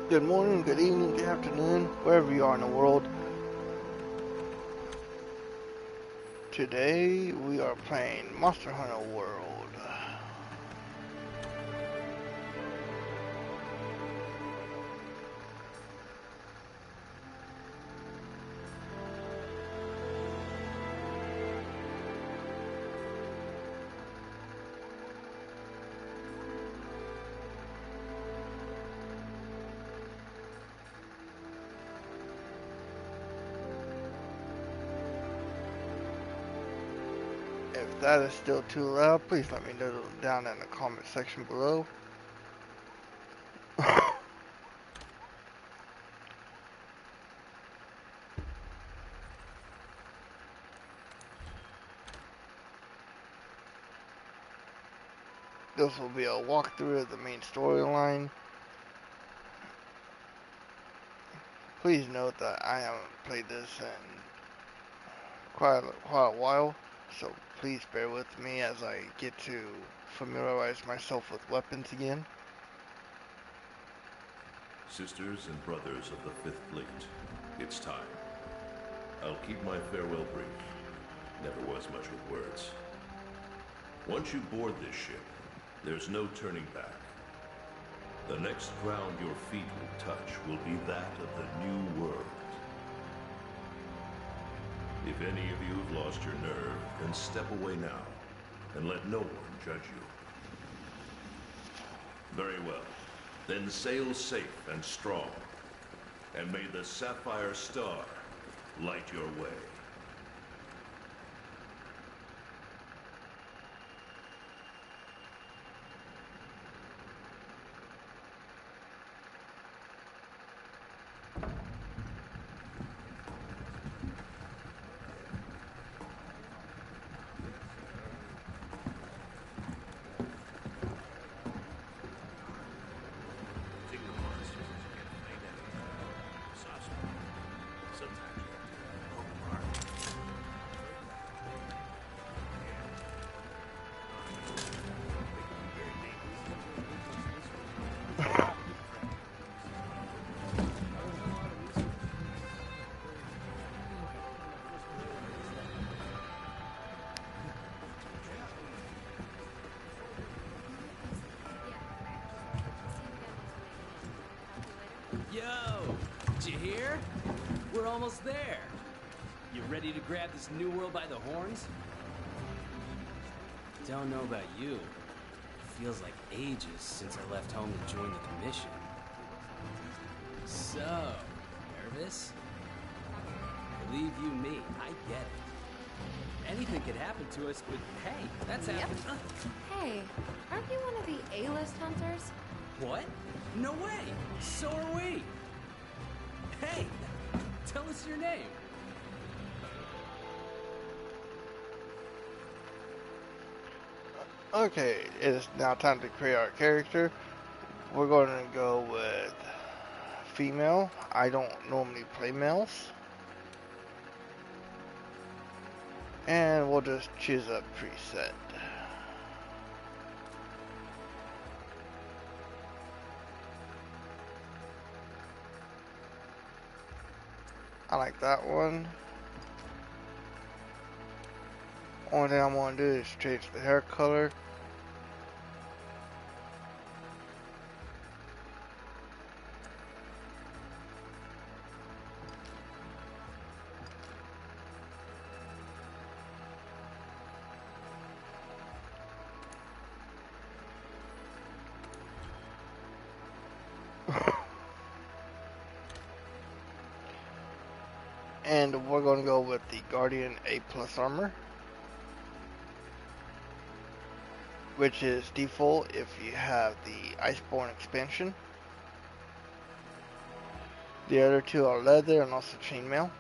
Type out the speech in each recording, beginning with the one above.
Good morning, good evening, good afternoon, wherever you are in the world. Today we are playing Monster Hunter World. If that is still too loud, please let me know down in the comment section below. This will be a walkthrough of the main storyline. Please note that I haven't played this in quite a while, so please bear with me as I get to familiarize myself with weapons again. Sisters and brothers of the Fifth Fleet, it's time. I'll keep my farewell brief. Never was much with words. Once you board this ship, there's no turning back. The next ground your feet will touch will be that of the New World. If any of you have lost your nerve, then step away now, and let no one judge you. Very well. Then sail safe and strong, and may the Sapphire Star light your way. Yo, did you hear? We're almost there. You ready to grab this new world by the horns? Don't know about you. Feels like ages since I left home to join the commission. So, nervous? Believe you me, I get it. Anything could happen to us, but hey, that's happened. Hey, aren't you one of the A-list hunters? What? No way! So are we! Hey! Tell us your name! Okay, it is now time to create our character. We're going to go with female. I don't normally play males. And we'll just choose a preset. I like that one. Only thing I'm going to do is change the hair color. And we're going to go with the Guardian A+ armor, which is default if you have the Iceborne expansion. The other two are leather and also chainmail.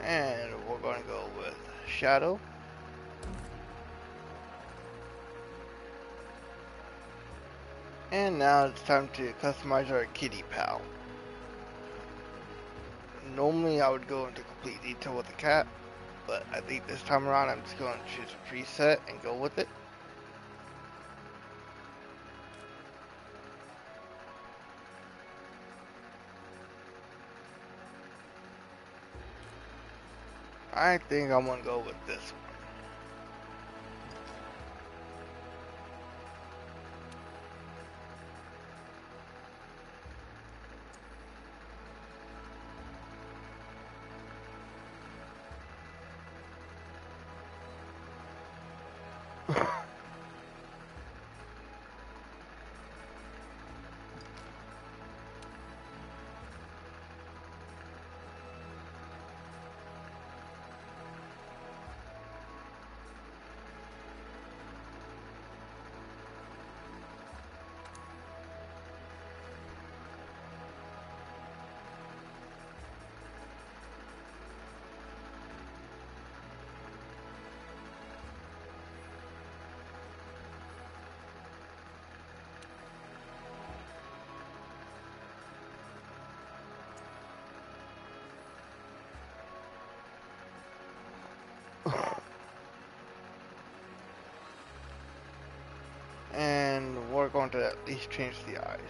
And we're going to go with Shadow. And now it's time to customize our kitty pal. Normally I would go into complete detail with the cat, but I think this time around I'm just going to choose a preset and go with it. I think I'm gonna go with this one. And we're going to at least change the eyes.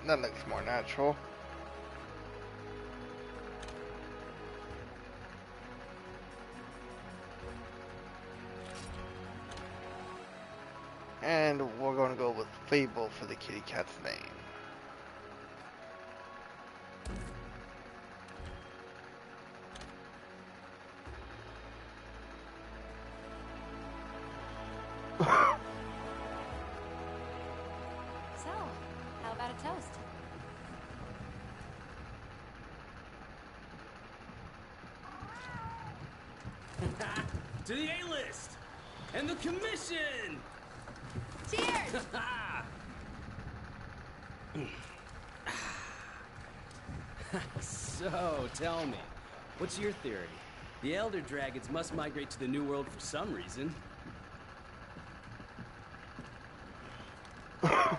That looks more natural. And we're going to go with Fable for the kitty cat's name. So, how about a toast? To the A-list! And the commission! Cheers! So, tell me, what's your theory? The Elder Dragons must migrate to the New World for some reason. After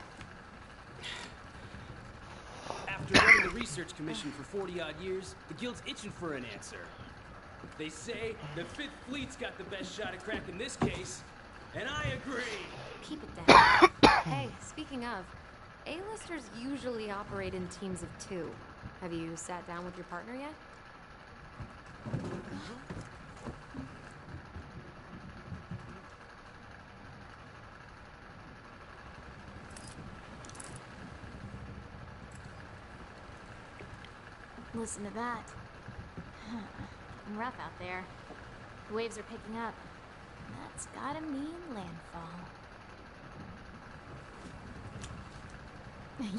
running the research commission for 40-odd years, the Guild's itching for an answer. They say the Fifth Fleet's got the best shot at cracking this case, and I agree. Keep it down. Hey, speaking of, A-listers usually operate in teams of 2. Have you sat down with your partner yet? Listen to that. Rough out there. The waves are picking up. That's gotta mean landfall.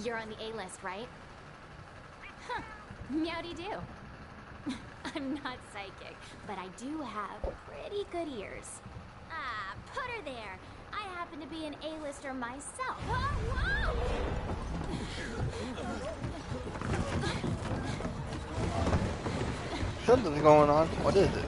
You're on the A-list, right? Huh. Meowdy-do. I'm not psychic, but I do have pretty good ears. Ah, put her there. I happen to be an A-lister myself. Whoa, Something's going on. What is it?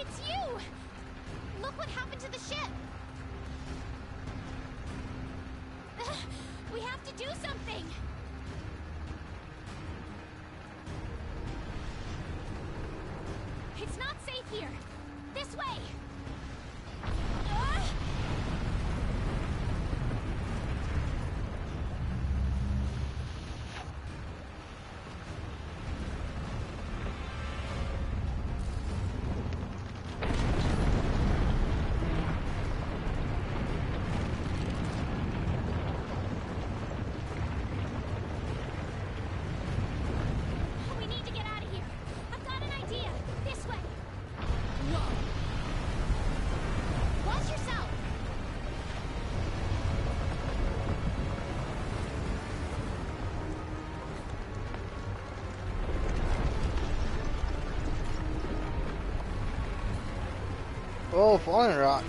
It's you! Look what happened to the ship! We have to do something! It's not safe here! This way! We need to get out of here! I've got an idea! This way! Whoa! Watch yourself! Oh, falling rock.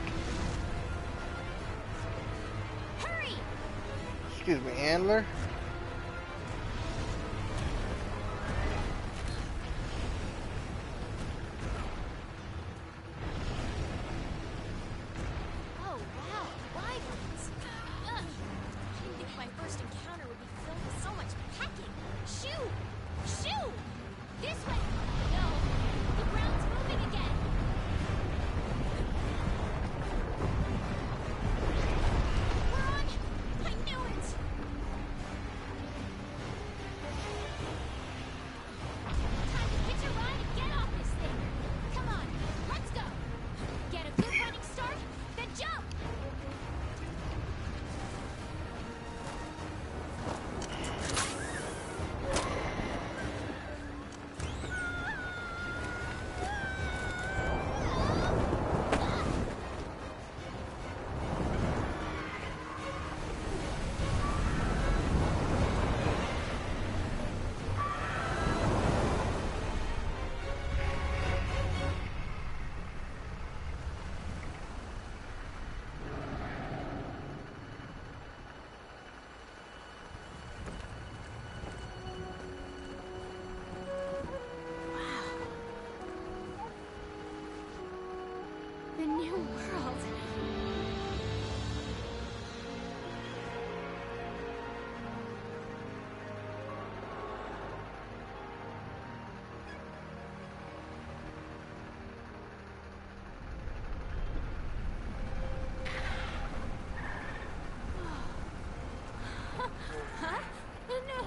Hurry! Excuse me, handler. Oh, wow, wyverns. Ugh. I didn't think my first encounter would be filled with so much pecking. Shoo! Shoo! This way! No, the ground's moving again. We're on! I knew it! Time to hitch a ride and get off this thing. Come on, let's go. Get a good running start, then jump. The new world. Huh? No.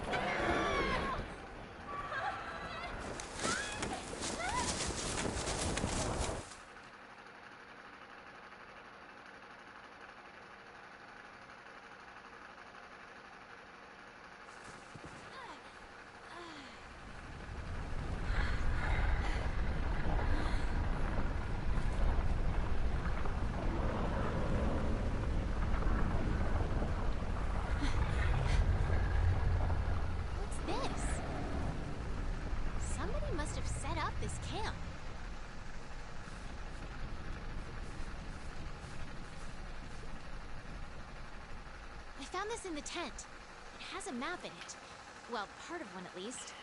What's this? Somebody must have set up this camp. I found this in the tent. It has a map in it. Well, part of one at least.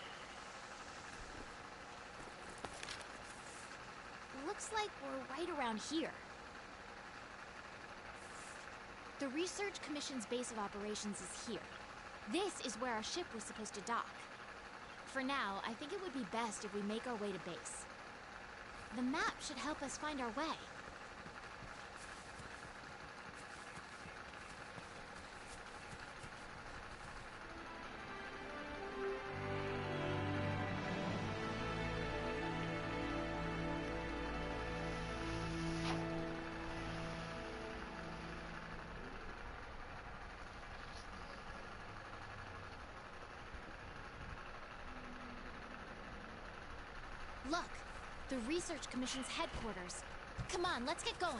Looks like we're right around here. The Research Commission's base of operations is here. This is where our ship was supposed to dock. For now, I think it would be best if we make our way to base. The map should help us find our way. Look, the Research Commission's headquarters. Come on, let's get going.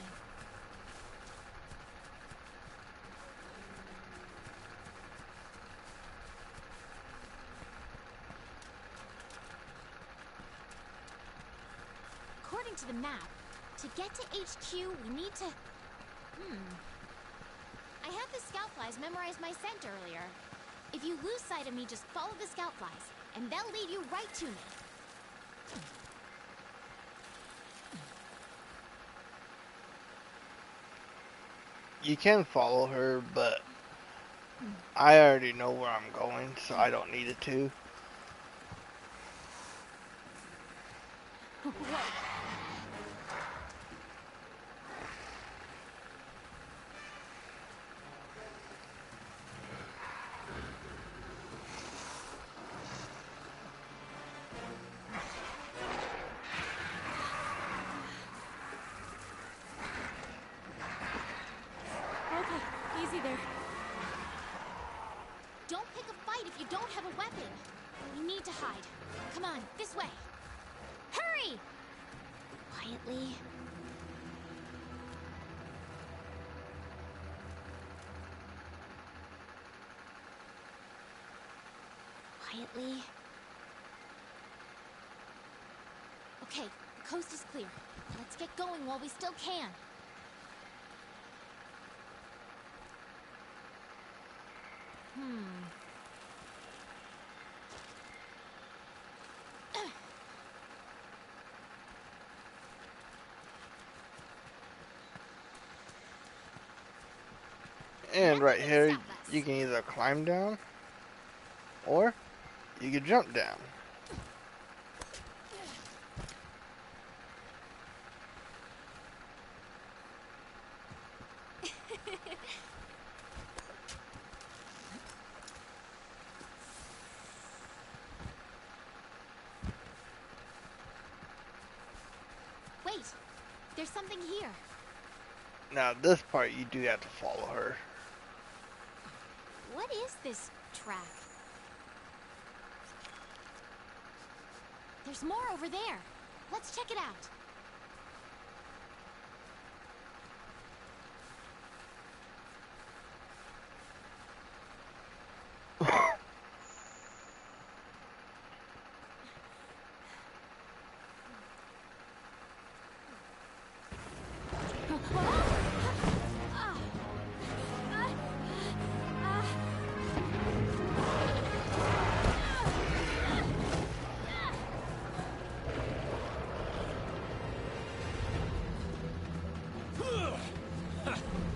According to the map, to get to HQ, we need to... I had the scout flies memorize my scent earlier. If you lose sight of me, just follow the scout flies, and they'll lead you right to me. You can follow her, but I already know where I'm going, so I don't need it to. Okay, easy there. Don't pick a fight if you don't have a weapon. We need to hide. Come on, this way. Hurry! Quietly. Quietly. Okay, the coast is clear. Let's get going while we still can. And right Nothing here, can stop us. you can either climb down, or you can jump down. Wait, there's something here. Now this part, you do have to follow her. What is this track? There's more over there. Let's check it out.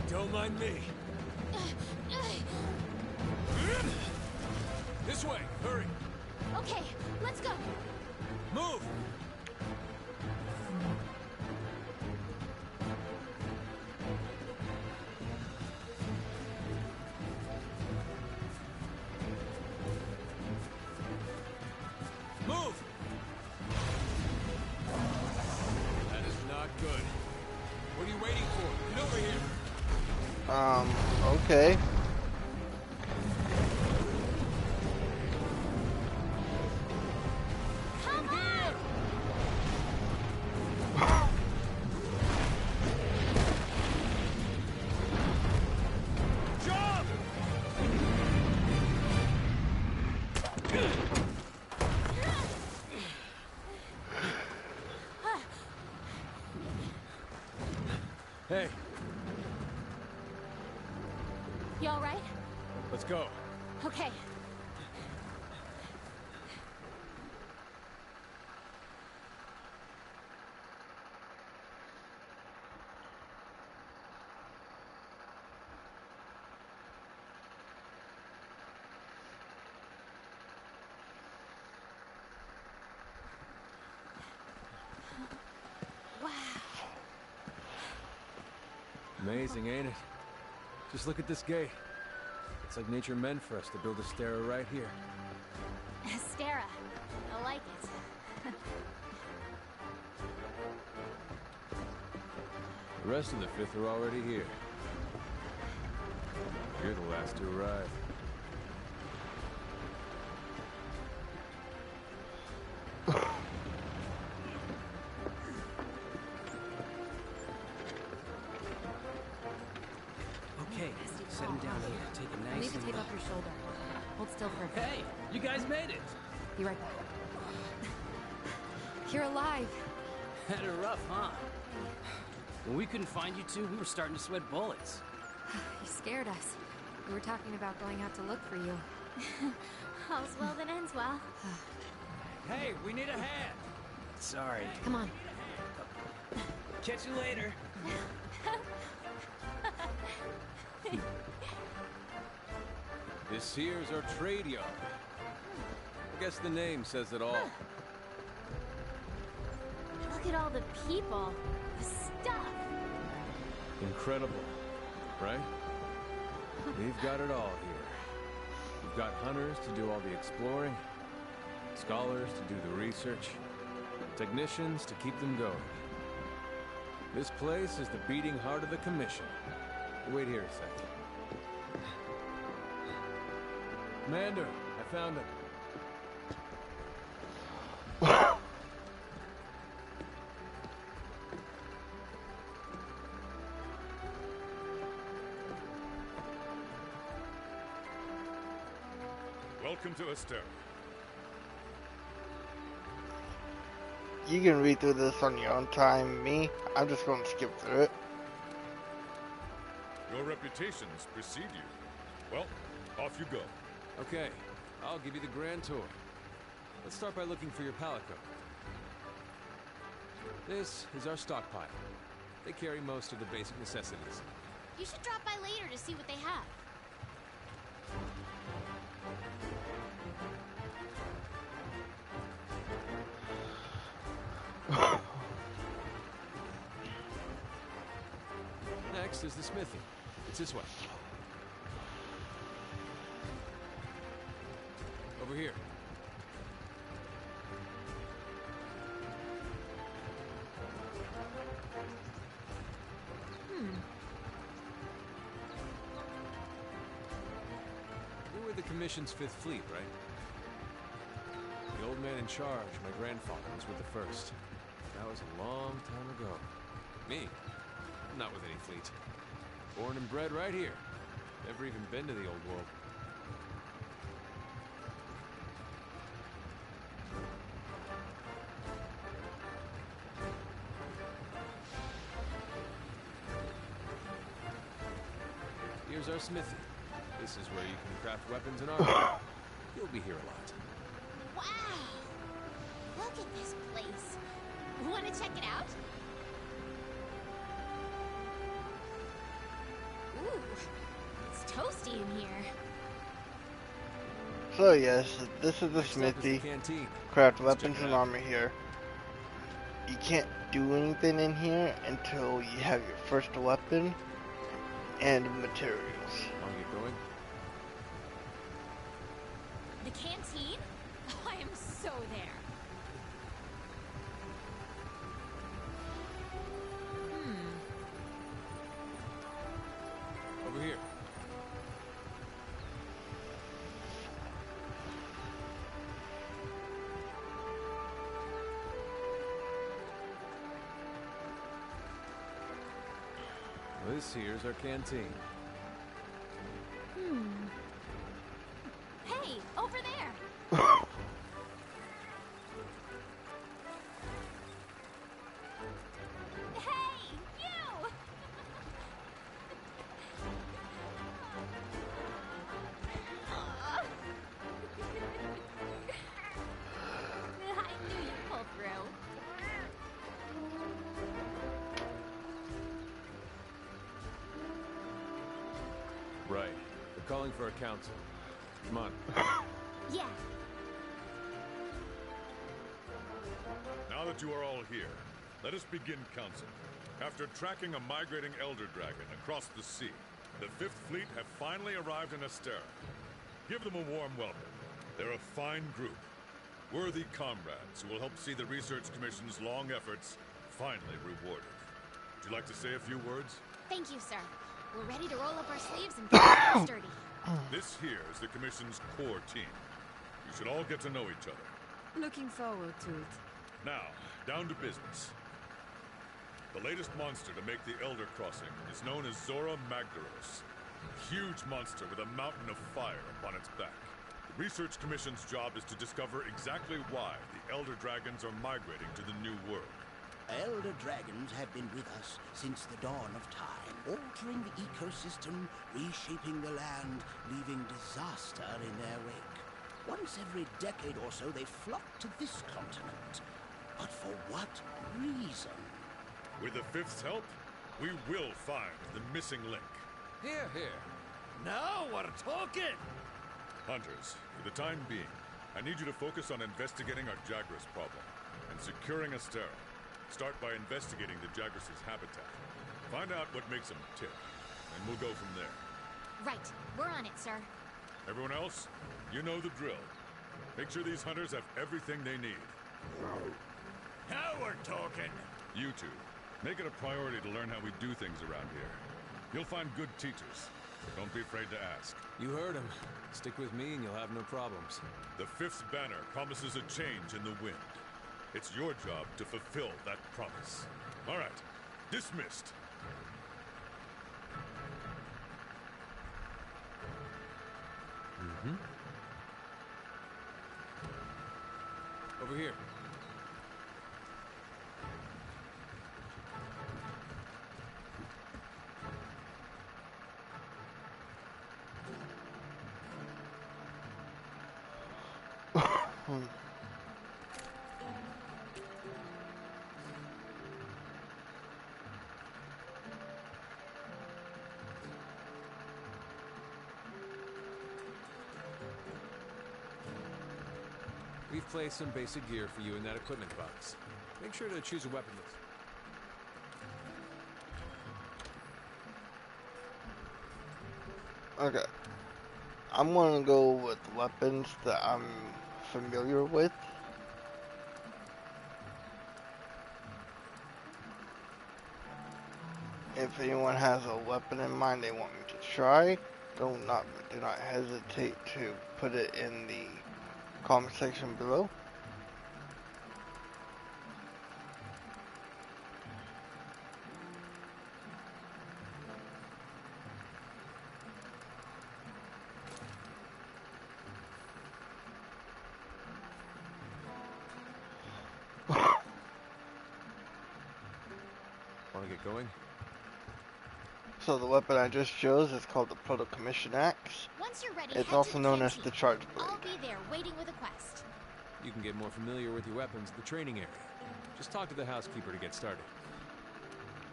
Don't mind me. This way, hurry. Okay, let's go. Move. Move. That is not good. What are you waiting for? Get over here. Okay. Come on! Jump! Hey, You all right? let's go. Okay. Wow. Amazing, ain't it? Just look at this gate. It's like nature meant for us to build a stair right here. Stara. I like it. The rest of the Fifth are already here. You're the last to arrive. Okay, set him down here. Take it You nice need to and tape up your shoulder. Hold still for a bit. Hey, you guys made it. Be right back. You're alive. Had it rough, huh? When we couldn't find you two, we were starting to sweat bullets. You scared us. We were talking about going out to look for you. All's well that ends well. Hey, we need a hand. Sorry. Come on. Catch you later. This here's our trade yard. I guess the name says it all. Look at all the people. The stuff. Incredible, right? We've got it all here. We've got hunters to do all the exploring, scholars to do the research, technicians to keep them going. This place is the beating heart of the Commission. Wait here a second. Commander, I found him. Welcome to Astera. You can read through this on your own time. Me, I'm just going to skip through it. Your reputations precede you. Well, off you go. Okay, I'll give you the grand tour. Let's start by looking for your palico. This is our stockpile. They carry most of the basic necessities. You should drop by later to see what they have. Next is the smithy. It's this way. Over here. You were the Commission's Fifth Fleet, right? The old man in charge, my grandfather, was with the First. That was a long time ago. Me? I'm not with any fleet. Born and bred right here. Never even been to the old world. Here's our smithy. This is where you can craft weapons and armor. You'll be here a lot. Wow! Look at this place. Want to check it out? Ooh, it's toasty in here. So yes, this is the Next up is the smithy. canteen. Craft Let's weapons check it and out. armor here. You can't do anything in here until you have your first weapon and materials. Want to get going? The canteen? I am so there. Over here. This here's our canteen. Hey, over there. Hey, you! I knew you'd pull through. Right. They're calling for a council. Come on. Yeah. Now that you are all here, let us begin council. After tracking a migrating Elder Dragon across the sea, the Fifth Fleet have finally arrived in Astera. Give them a warm welcome. They're a fine group. Worthy comrades who will help see the Research Commission's long efforts finally rewarded. Would you like to say a few words? Thank you, sir. We're ready to roll up our sleeves and get sturdy. This here is the Commission's core team. You should all get to know each other. Looking forward to it. Now, down to business. The latest monster to make the Elder Crossing is known as Zora Magdaros. A huge monster with a mountain of fire upon its back. The Research Commission's job is to discover exactly why the Elder Dragons are migrating to the New World. Elder dragons have been with us since the dawn of time, altering the ecosystem, reshaping the land, leaving disaster in their wake. Once every decade or so, they flock to this continent. But for what reason? With the Fifth's help, We will find the missing link. Here, here. Now we're talking! Hunters, for the time being, I need you to focus on investigating our Jagras problem and securing Astera. Start by investigating the Jagras' habitat. Find out what makes them tick, and we'll go from there. Right. We're on it, sir. Everyone else, you know the drill. Make sure these hunters have everything they need. Now we're talking! You two, make it a priority to learn how we do things around here. You'll find good teachers. Don't be afraid to ask. You heard him. Stick with me and you'll have no problems. The Fifth Banner promises a change in the wind. It's your job to fulfill that promise. All right, dismissed. Over here. We've placed some basic gear for you in that equipment box. Make sure to choose a weapon that's... Okay. I'm gonna go with weapons that I'm familiar with. If anyone has a weapon in mind they want me to try, do not hesitate to put it in the comment section below. Want to get going? So the weapon I just chose is called the Proto Commission Axe. Once you're ready, It's head also to known as canteen. the Charge Blade. I'll be there waiting with a quest. You can get more familiar with your weapons at the training area. Just talk to the housekeeper to get started.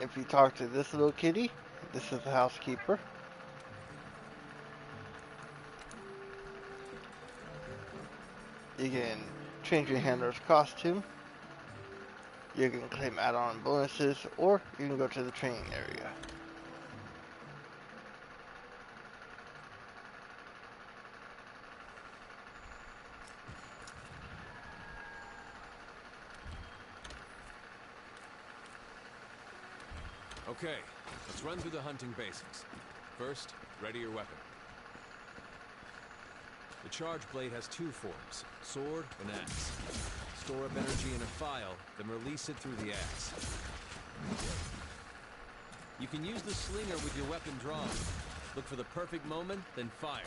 If you talk to this little kitty, this is the housekeeper. You can change your handler's costume. You can claim add-on bonuses, or you can go to the training area. Okay, let's run through the hunting basics. First, ready your weapon. The Charge Blade has two forms, sword and axe. Store up energy in a file, then release it through the axe. You can use the slinger with your weapon drawn. Look for the perfect moment, then fire.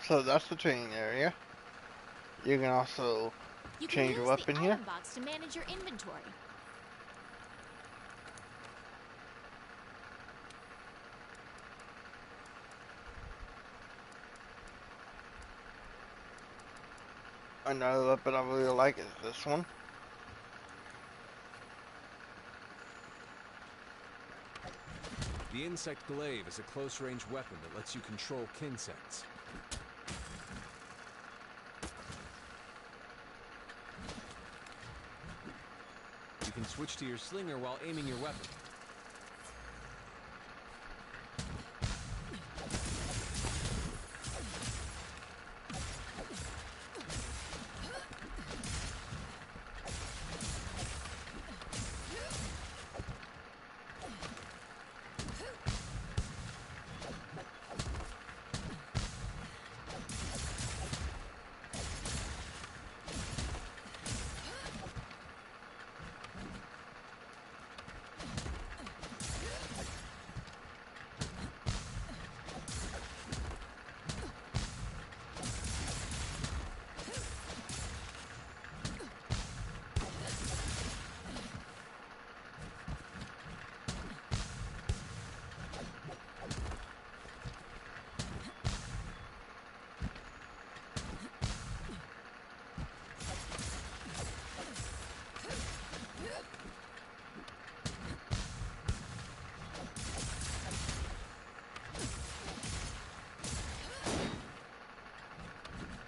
So that's the training area. You can also You can change your use weapon the here. item box to manage your inventory. Another weapon I really like is this one. The insect glaive is a close-range weapon that lets you control kinsects. You can switch to your slinger while aiming your weapon.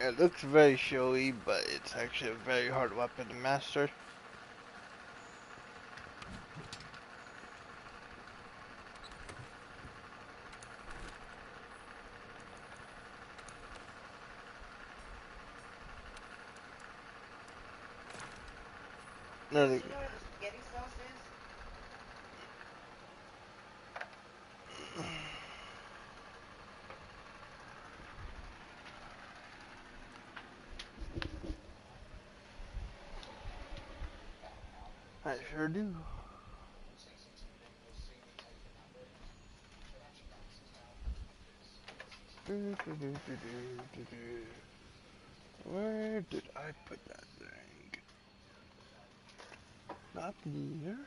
It looks very showy, but it's actually a very hard weapon to master. No, Do you know where the spaghetti sauce is? I sure do. Where did I put that thing? Not here.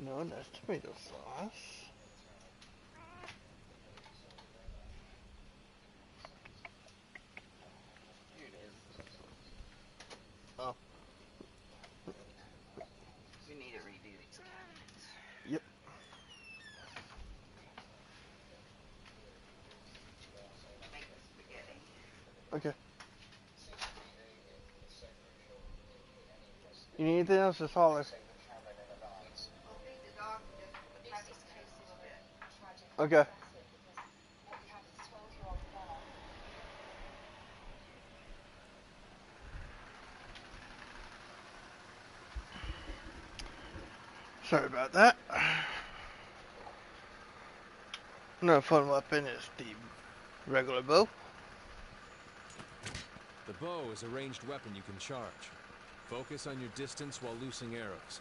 No, that's tomato sauce. Here it is. Oh. We need to redo these cabinets. Yep. Make the spaghetti. Okay. You need anything else? Just holler. We'll feed the dog and just have these cases fit. Okay. Sorry about that. Another fun weapon is the regular bow. The bow is a ranged weapon you can charge. Focus on your distance while loosing arrows.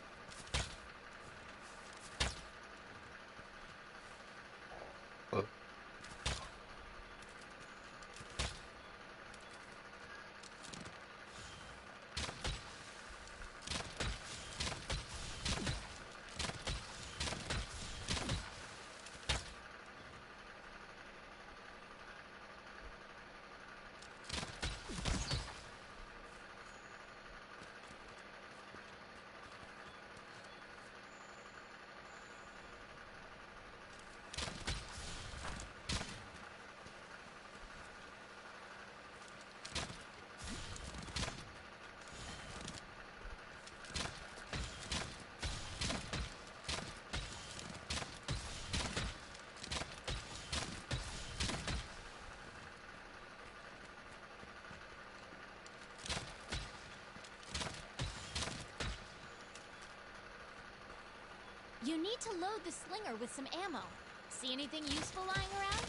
You need to load the slinger with some ammo. See anything useful lying around?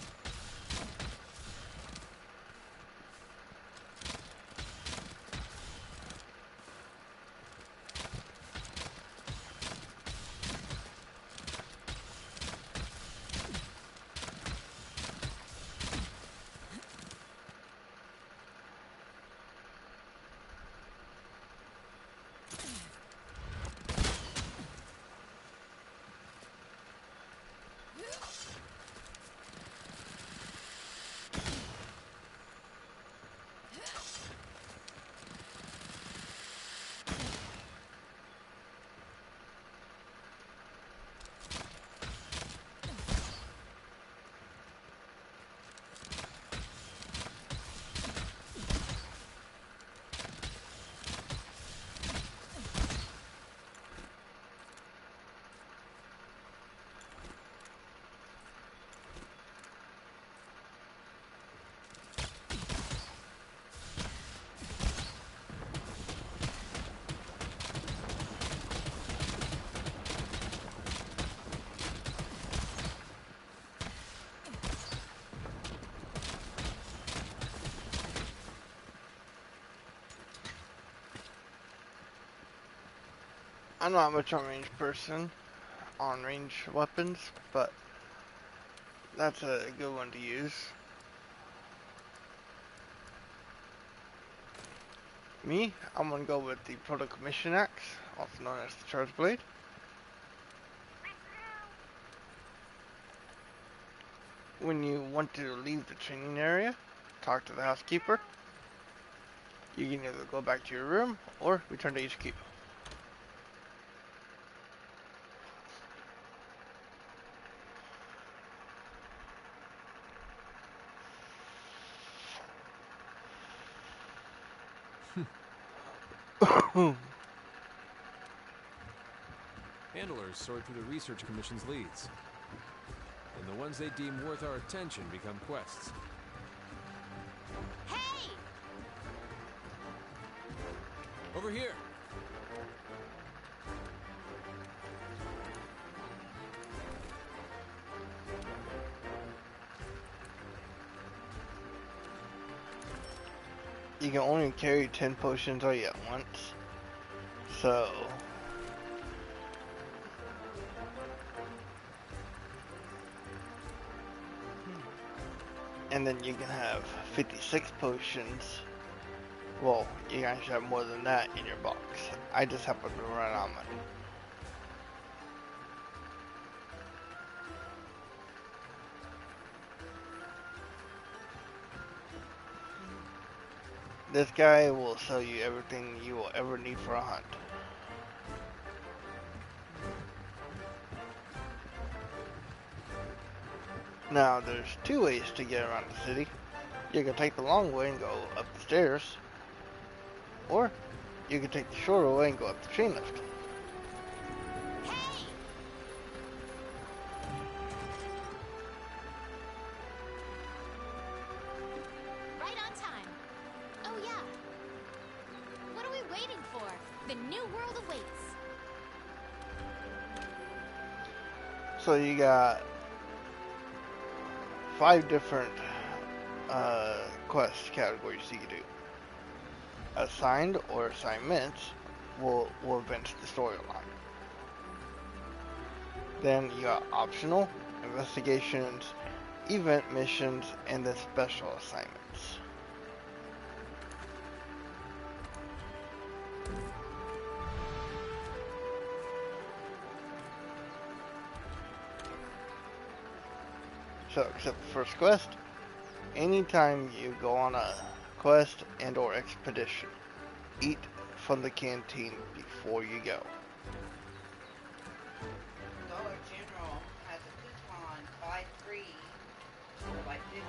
I'm not much of a range person on range weapons, but that's a good one to use. Me, I'm gonna go with the Proto Commission Axe, also known as the Charge Blade. When you want to leave the training area, talk to the housekeeper. You can either go back to your room or return to HQ. Handlers sort through the Research Commission's leads. And the ones they deem worth our attention become quests. Hey! Over here! You can only carry 10 potions all at once. So... and then you can have 56 potions. Well, you guys have more than that in your box. I just happen to run out of money. This guy will sell you everything you will ever need for a hunt. Now, there's two ways to get around the city. You can take the long way and go up the stairs, or you can take the shorter way and go up the train lift. Hey! Right on time. Oh yeah. What are we waiting for? The new world awaits. So you got 5 different quest categories you can do. Assigned or assignments will advance the storyline. Then you got optional, investigations, event missions, and then special assignments. So, except the first quest, anytime you go on a quest and or expedition, eat from the canteen before you go. Dollar General has a coupon, buy 3 for like $15.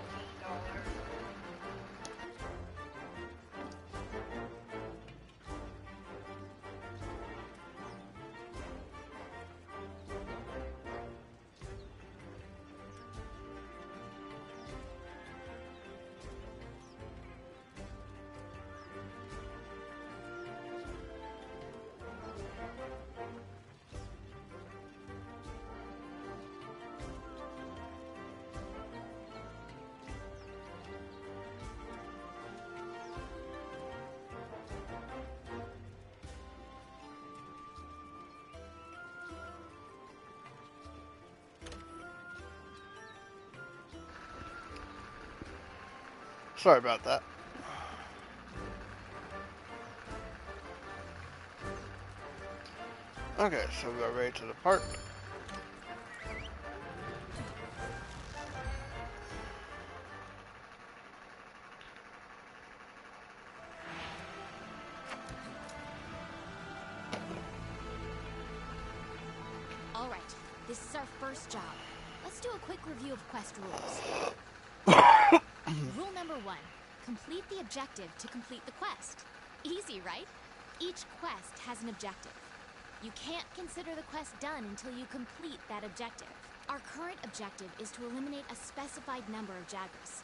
Sorry about that. Okay, so we are ready to depart. All right, this is our first job. Let's do a quick review of quest rules. Rule number 1, complete the objective to complete the quest. Easy, right? Each quest has an objective. You can't consider the quest done until you complete that objective. Our current objective is to eliminate a specified number of Jagras.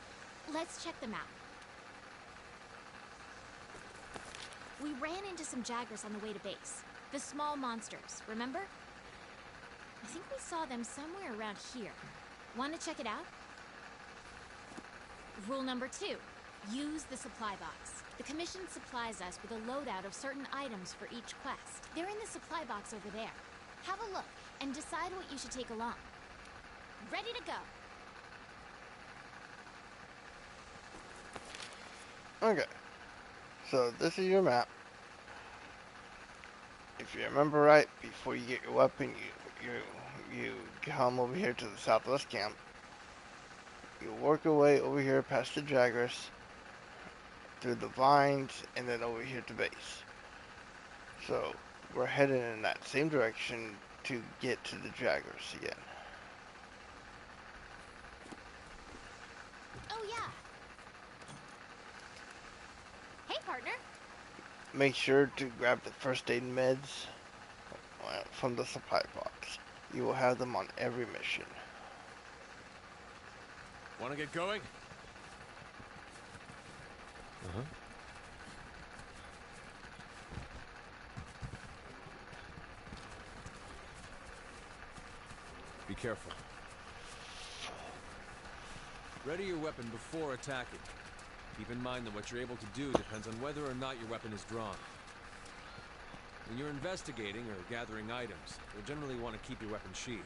Let's check them out. We ran into some Jagras on the way to base. The small monsters, remember? I think we saw them somewhere around here. Want to check it out? Rule number 2, Use the supply box. The Commission supplies us with a loadout of certain items for each quest. They're in the supply box over there. Have a look and decide what you should take along. Ready to go. Okay. So this is your map. If you remember right, before you get your weapon, you come over here to the southwest camp. You work your way over here past the Jaggers, through the vines, and then over here to base. So we're heading in that same direction to get to the Jaggers again. Oh yeah. Hey, partner. Make sure to grab the first aid meds from the supply box. You will have them on every mission. Want to get going? Uh-huh. Be careful. Ready your weapon before attacking. Keep in mind that what you're able to do depends on whether or not your weapon is drawn. When you're investigating or gathering items, you'll generally want to keep your weapon sheathed.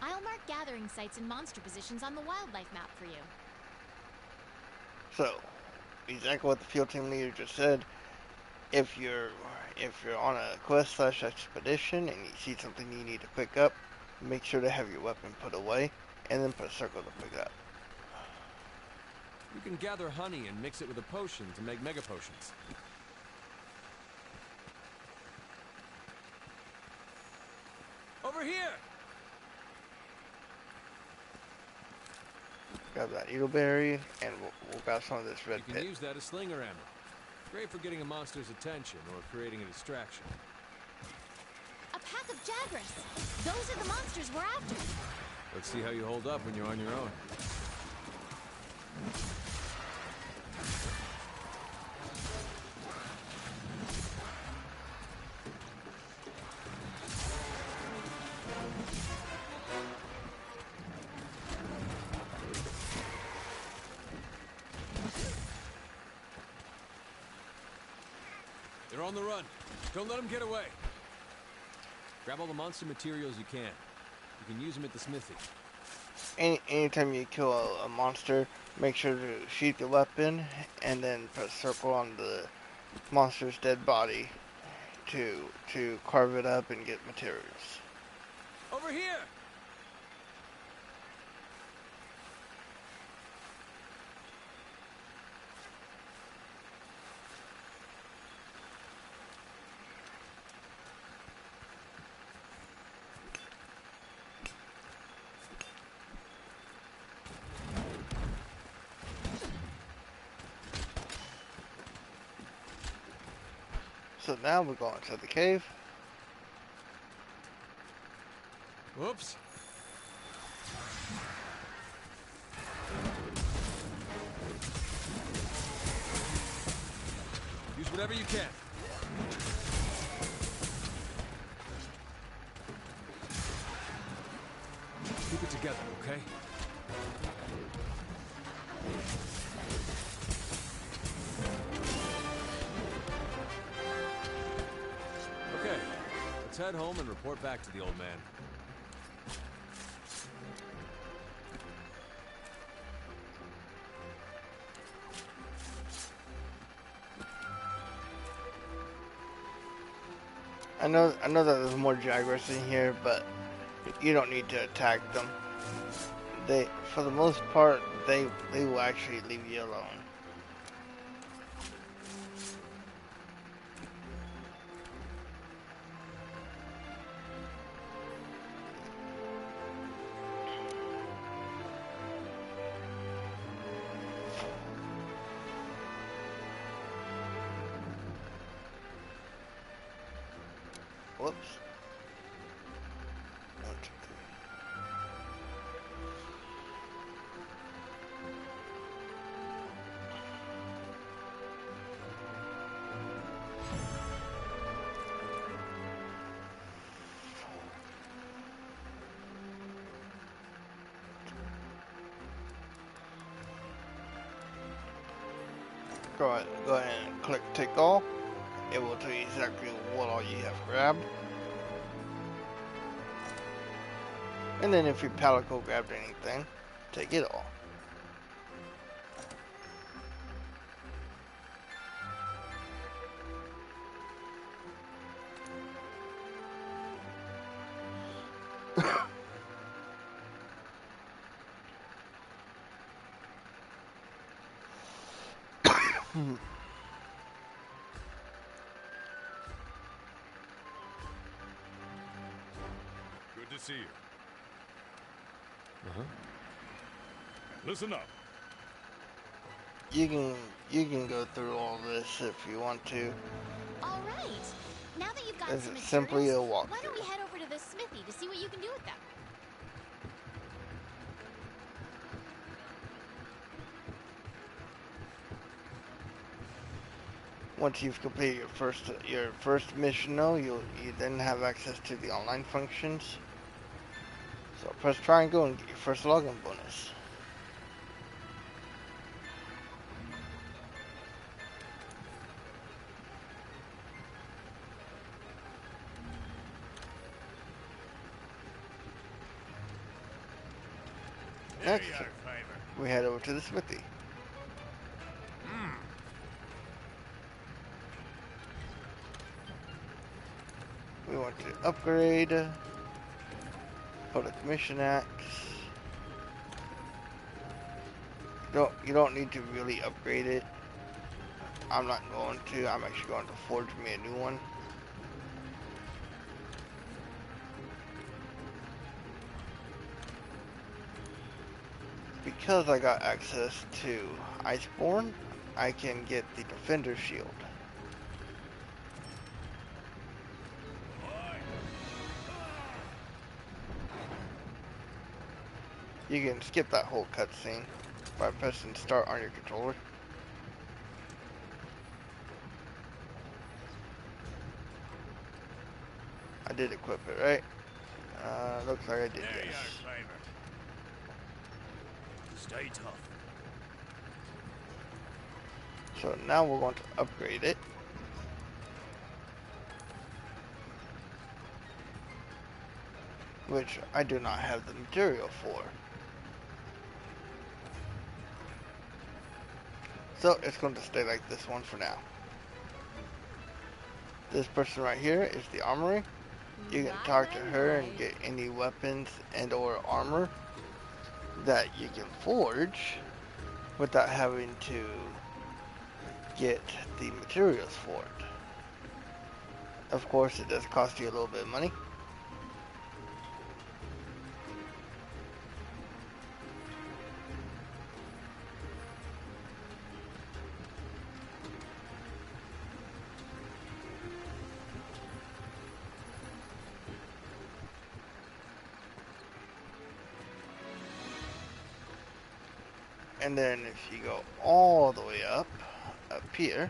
I'll mark gathering sites and monster positions on the wildlife map for you. So, exactly what the field team leader just said. If you're on a quest / expedition and you see something you need to pick up, make sure to have your weapon put away and then put a circle to pick up. You can gather honey and mix it with a potion to make mega potions. Over here! Grab that needleberry and we'll grab some of this red You pit. can use that as slinger ammo. Great for getting a monster's attention or creating a distraction. A pack of Jaggers. Those are the monsters we're after. Let's see how you hold up when you're on your own. They're on the run. Don't let them get away. Grab all the monster materials you can. You can use them at the smithy. Anytime you kill a monster, make sure to sheath your weapon and then put a circle on the monster's dead body to carve it up and get materials. Over here! So now we're going to the cave. Whoops. Use whatever you can. Keep it together, okay? Okay, let's head home and report back to the old man. I know that there's more Jaguars in here, but you don't need to attack them. They, for the most part, they will actually leave you alone. Whoops. 1, 2, 3. go ahead and click take all. It will tell you exactly what all you have grabbed. And then if your Palico grabbed anything, take it all. Good to see you. Listen up. You can go through all this if you want to. All right. Now that you've got This some is simply a materials, walkthrough. why don't we head over to the smithy to see what you can do with them? Once you've completed your first mission, though, you then have access to the online functions. So press triangle and get your first login bonus. Next, we head over to the smithy. We want to upgrade Public Mission Axe. You don't need to really upgrade it. I'm not going to. I'm actually going to forge me a new one. Because I got access to Iceborne, I can get the Defender Shield. You can skip that whole cutscene by pressing start on your controller. I did equip it, right? Looks like I did, yes. Stay tough. So now we're going to upgrade it. Which I do not have the material for. So it's going to stay like this one for now. This person right here is the armory. You can talk to her and get any weapons and or armor that you can forge without having to get the materials for it. Of course, it does cost you a little bit of money. And then if you go all the way up here,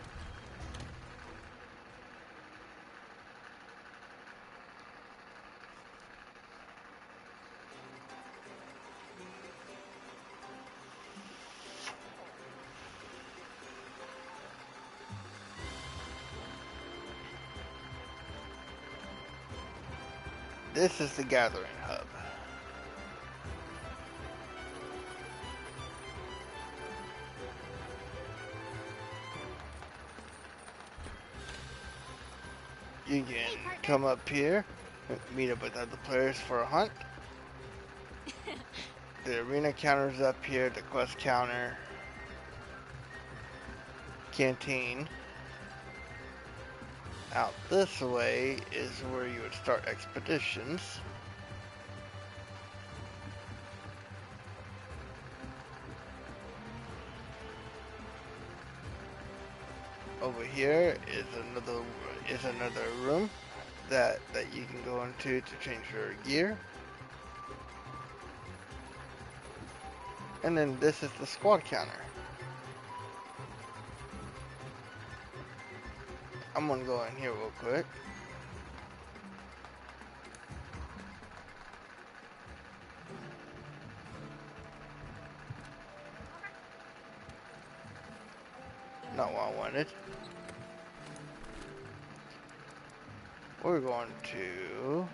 this is the gathering hub. You can come up here, meet up with other players for a hunt. The arena counter's up here, the quest counter, canteen. Out this way is where you would start expeditions. Over here is another room that you can go into to change your gear. And then this is the squad counter. I'm gonna go in here real quick. not what I wanted. We're going to...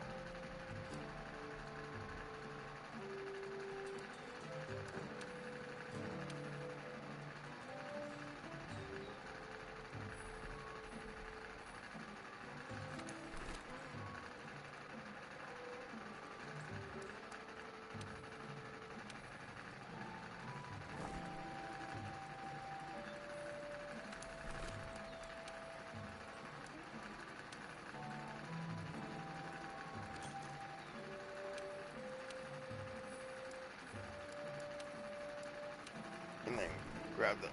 and then grab those.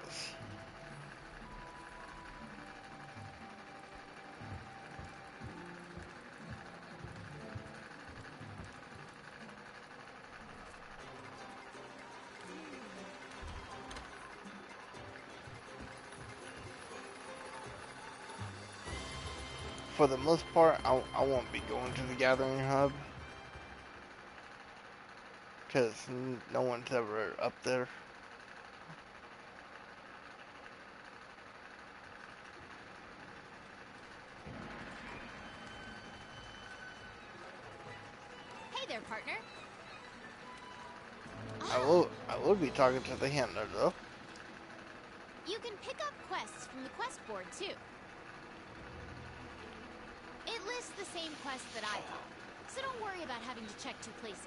For the most part, I won't be going to the gathering hub because no one's ever up there. Hey there, partner. I will be talking to the handler though. You can pick up quests from the quest board too. It lists the same quests that I have, so don't worry about having to check two places.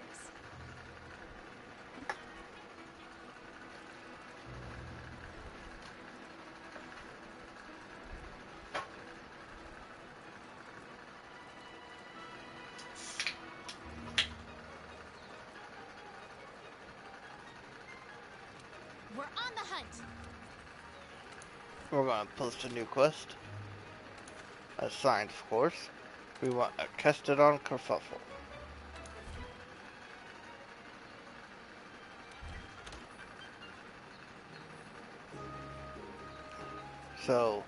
We're on the hunt. We're gonna post a new quest. Assigned, of course. We want a Kestodon kerfuffle. So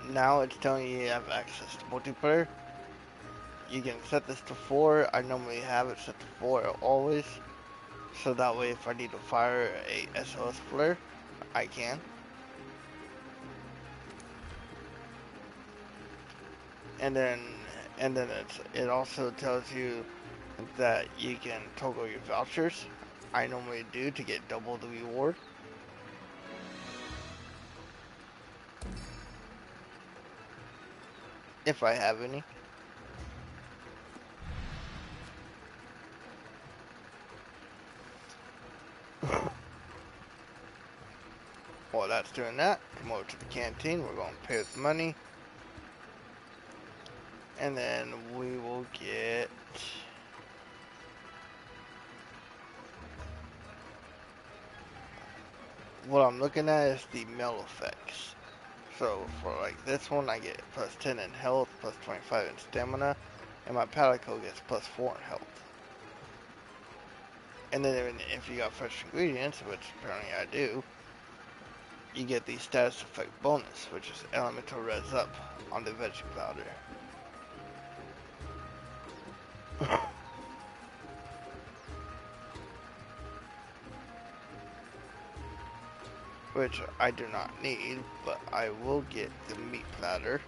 now it's telling you have access to multiplayer. You can set this to 4. I normally have it set to 4 always. So that way if I need to fire a SOS flare, I can. And then it also tells you that you can toggle your vouchers. I normally do to get double the reward. If I have any. While that's doing that, come over to the canteen. We're going to pay with money. And then we will get... What I'm looking at is the male effects. So for like this one, I get plus 10 in health, plus 25 in stamina, and my Palico gets plus 4 in health. And then if you got fresh ingredients, which apparently I do, you get the status effect bonus, which is elemental res up on the veggie powder. Which I do not need, but I will get the meat platter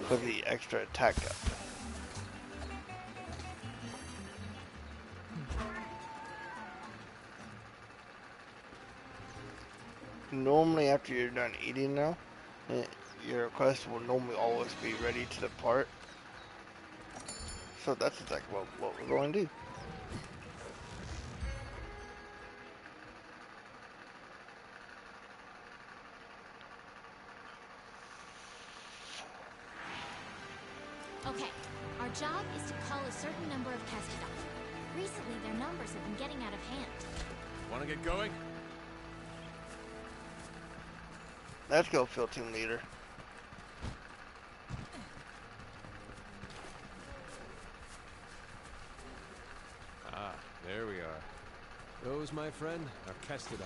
for the extra attack up. Normally after you're done eating now, your quest will normally always be ready to depart. So that's exactly what we're going to do. Okay, our job is to cull a certain number of Kestodon. Recently, their numbers have been getting out of hand. Want to get going? Let's go, field team leader. Ah, there we are. Those, my friend, are Kestodon.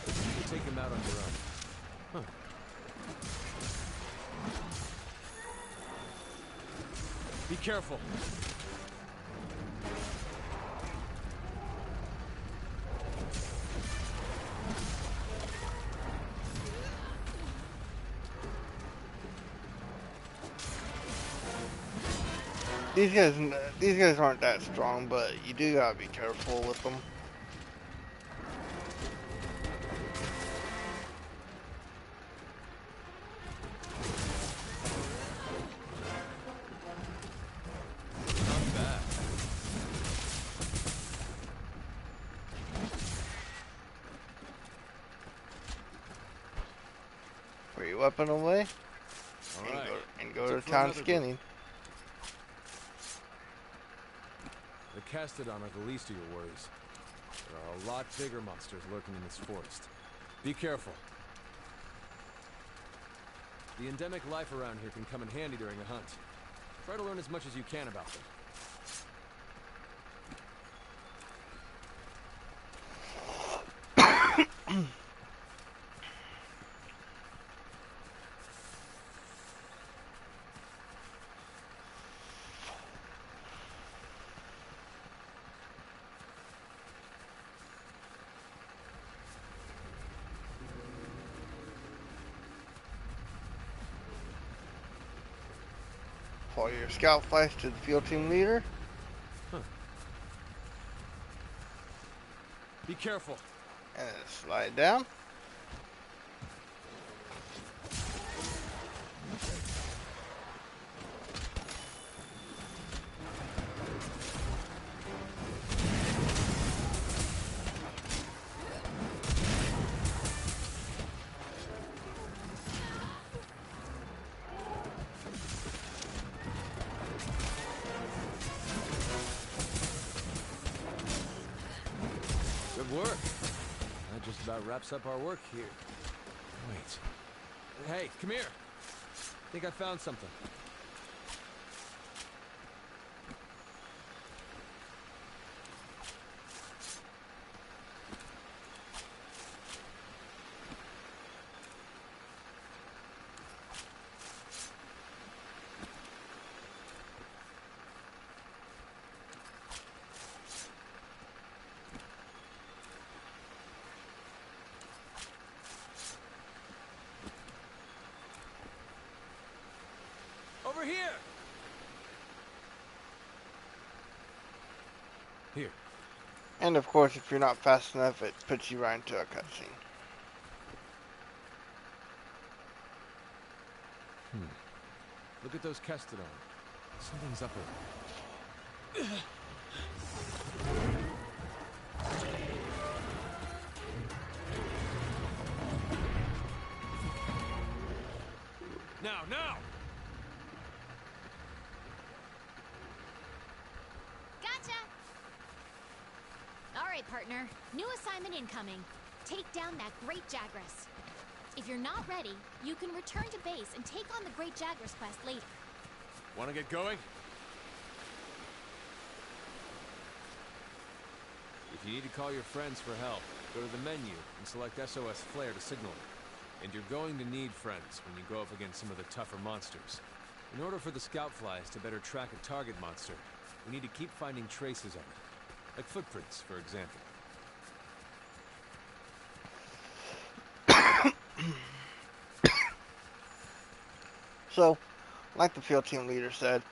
You can take them out on your own. Huh. Be careful. these guys aren't that strong, but you do gotta be careful with them. Not bad. Put your weapon away All and right. go Let's to look for town another skinning. The Castodon are the least of your worries. There are a lot bigger monsters lurking in this forest. Be careful. The endemic life around here can come in handy during a hunt. Try to learn as much as you can about them. Follow your scout flash to the field team leader. Be careful. And then slide down. Good work. That just about wraps up our work here. Wait. Hey, come here. I think I found something. Over here! Here. And of course, if you're not fast enough, it puts you right into a cutscene. Look at those Castodon. Something's up there. Now! Gotcha! Alright, partner. New assignment incoming. Take down that Great Jagras. If you're not ready, you can return to base and take on the Great Jagras quest later. Wanna get going? If you need to call your friends for help, go to the menu and select SOS Flare to signal it. And you're going to need friends when you go up against some of the tougher monsters. In order for the scout flies to better track a target monster, we need to keep finding traces of it. Like footprints, for example. So, like the field team leader said,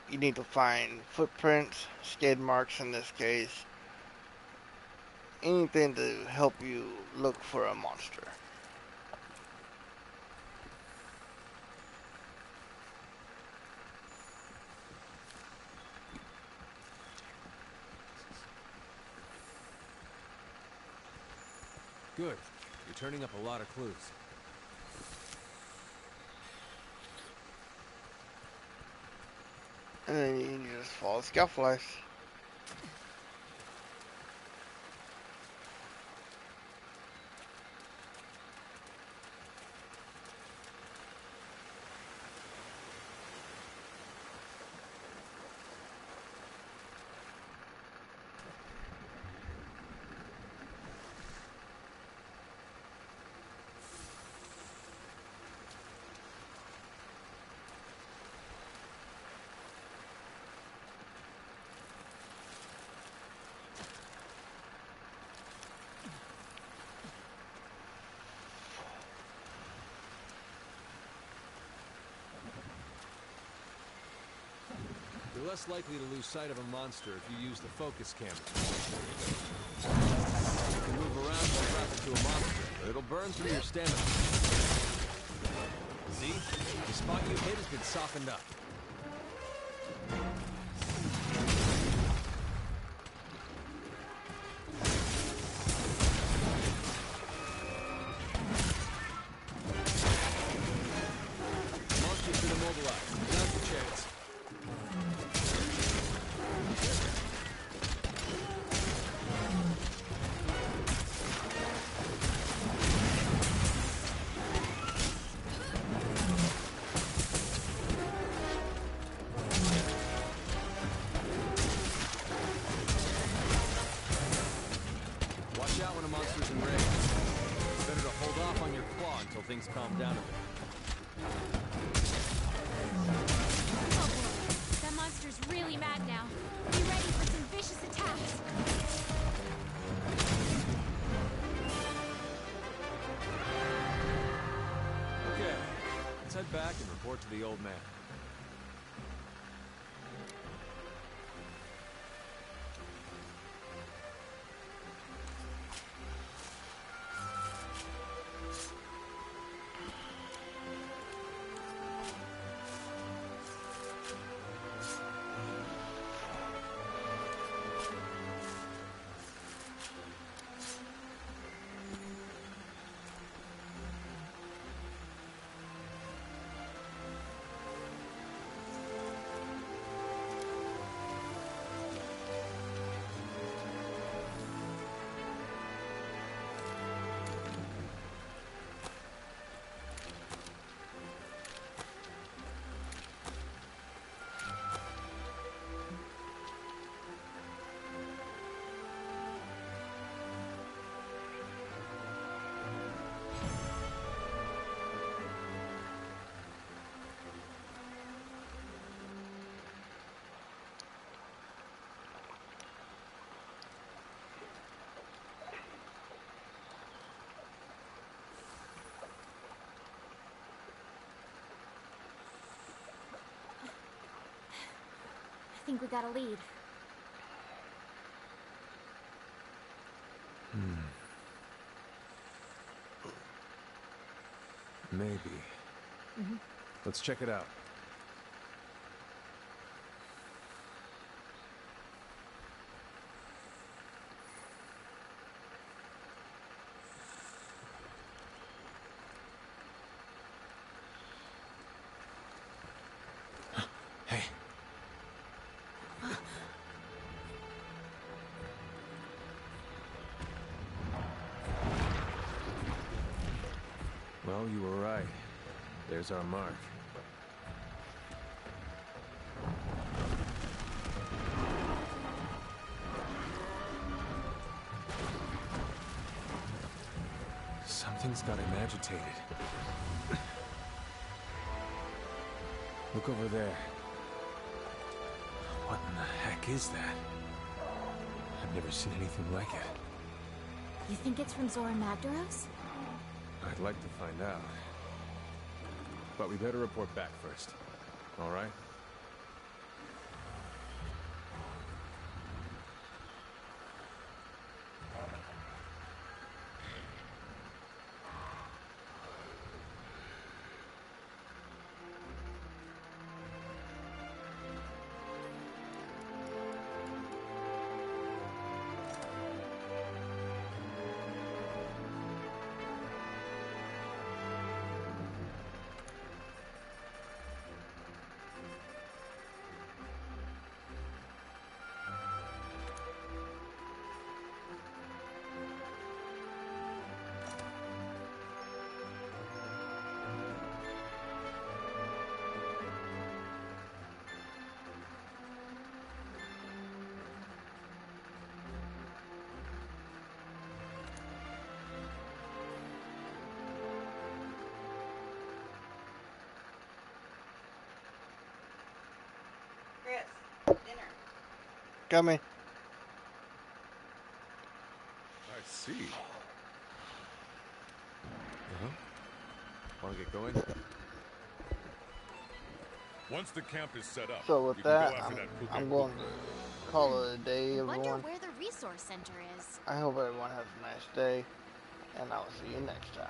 you need to find footprints, skid marks in this case, anything to help you look for a monster. Good. You're turning up a lot of clues. And then you just follow scout flies. less likely to lose sight of a monster if you use the focus camera. You can move around while trapped to a monster, but it'll burn through your stamina. See? The spot you hit has been softened up. Monster's been immobilized. Now's your chance. Watch out when a monster's enraged. It's better to hold off on your claw until things calm down a bit. Oh boy, that monster's really mad now. Be ready for some vicious attacks. Okay, let's head back and report to the old man. I think we got a lead. Maybe. Let's check it out. Hey. Well, you were right. There's our mark. Something's got him agitated. Look over there. What in the heck is that? I've never seen anything like it. You think it's from Zora Magdaros? I'd like to find out. But we better report back first. All right? Chris, dinner. Coming. I see. Want to get going? Once the camp is set up, So with you can go that, after that Puke I'm Puke. going to call it a day, Wonder everyone. where the resource center is. I hope everyone has a nice day, and I'll see you next time.